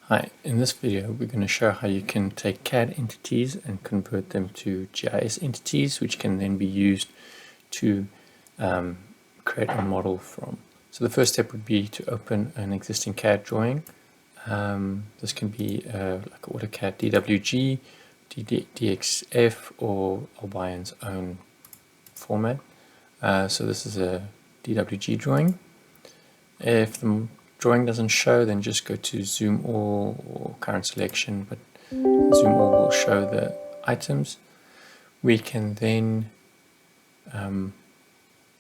Hi, in this video we're going to show how you can take CAD entities and convert them to GIS entities, which can then be used to create a model from. So the first step would be to open an existing CAD drawing. This can be like AutoCAD DWG, DXF, or Albayon's own format. So this is a DWG drawing. If the drawing doesn't show, then just go to Zoom All or Current Selection, but Zoom All will show the items. We can then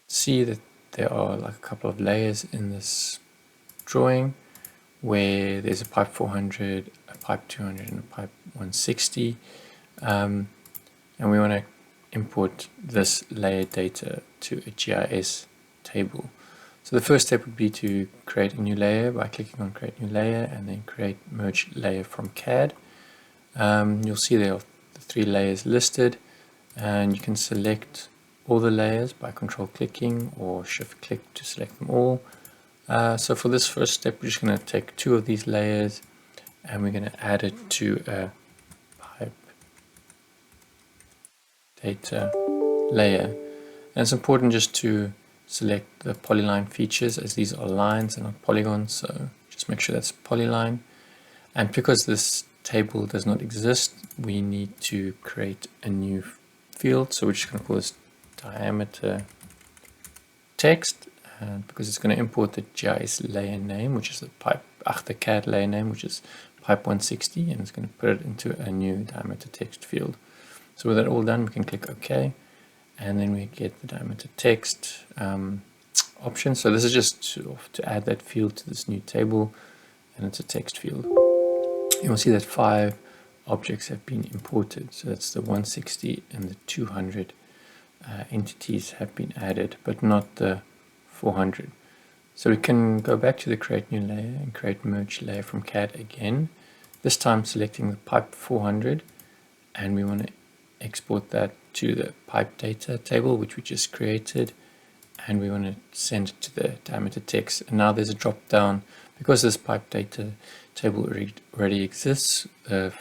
see that there are like a couple of layers in this drawing where there's a pipe 400, a pipe 200, and a pipe 160, and we want to import this layer data to a GIS table. So the first step would be to create a new layer by clicking on create new layer and then create merge layer from CAD. You'll see there are the 3 layers listed, and you can select all the layers by control clicking or shift click to select them all. So for this first step, we're just going to take 2 of these layers and we're going to add it to a pipe data layer. And it's important just to select the polyline features, as these are lines and not polygons, so just make sure that's polyline. And because this table does not exist, we need to create a new field, so we're just going to call this diameter text, and because it's going to import the GIS layer name, which is the CAD layer name, which is pipe 160, and it's going to put it into a new diameter text field. So with that all done, we can click OK. And then we get the diameter text option. So this is just to add that field to this new table, and it's a text field. You will see that 5 objects have been imported. So that's the 160 and the 200 entities have been added, but not the 400. So we can go back to the create new layer and create merge layer from CAD again, this time selecting the pipe 400, and we want to export that to the pipe data table, which we just created, and we want to send it to the diameter text. And now there's a drop down, because this pipe data table already exists. The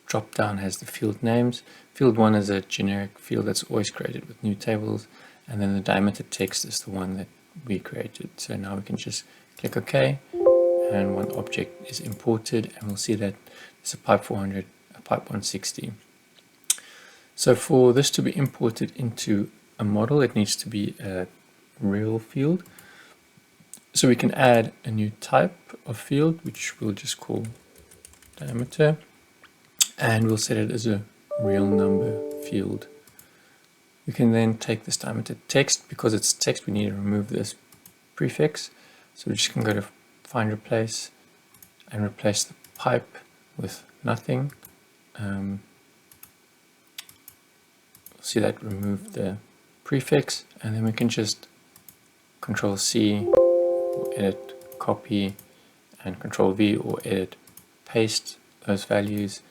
drop down has the field names. Field 1 is a generic field that's always created with new tables, and then the diameter text is the one that we created. So now we can just click OK, and one object is imported, and we'll see that it's a pipe 400, a pipe 160. So for this to be imported into a model, it needs to be a real field. So we can add a new type of field, which we'll just call diameter, and we'll set it as a real number field. We can then take this diameter text. Because it's text, we need to remove this prefix. So we just can go to find replace and replace the pipe with nothing. See that remove the prefix, and then we can just Control C or edit copy, and Control V or edit paste those values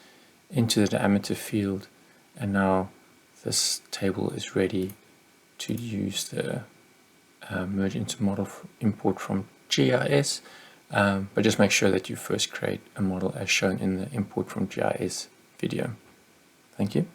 into the diameter field, and now this table is ready to use the merge into model import from GIS, but just make sure that you first create a model as shown in the import from GIS video. Thank you.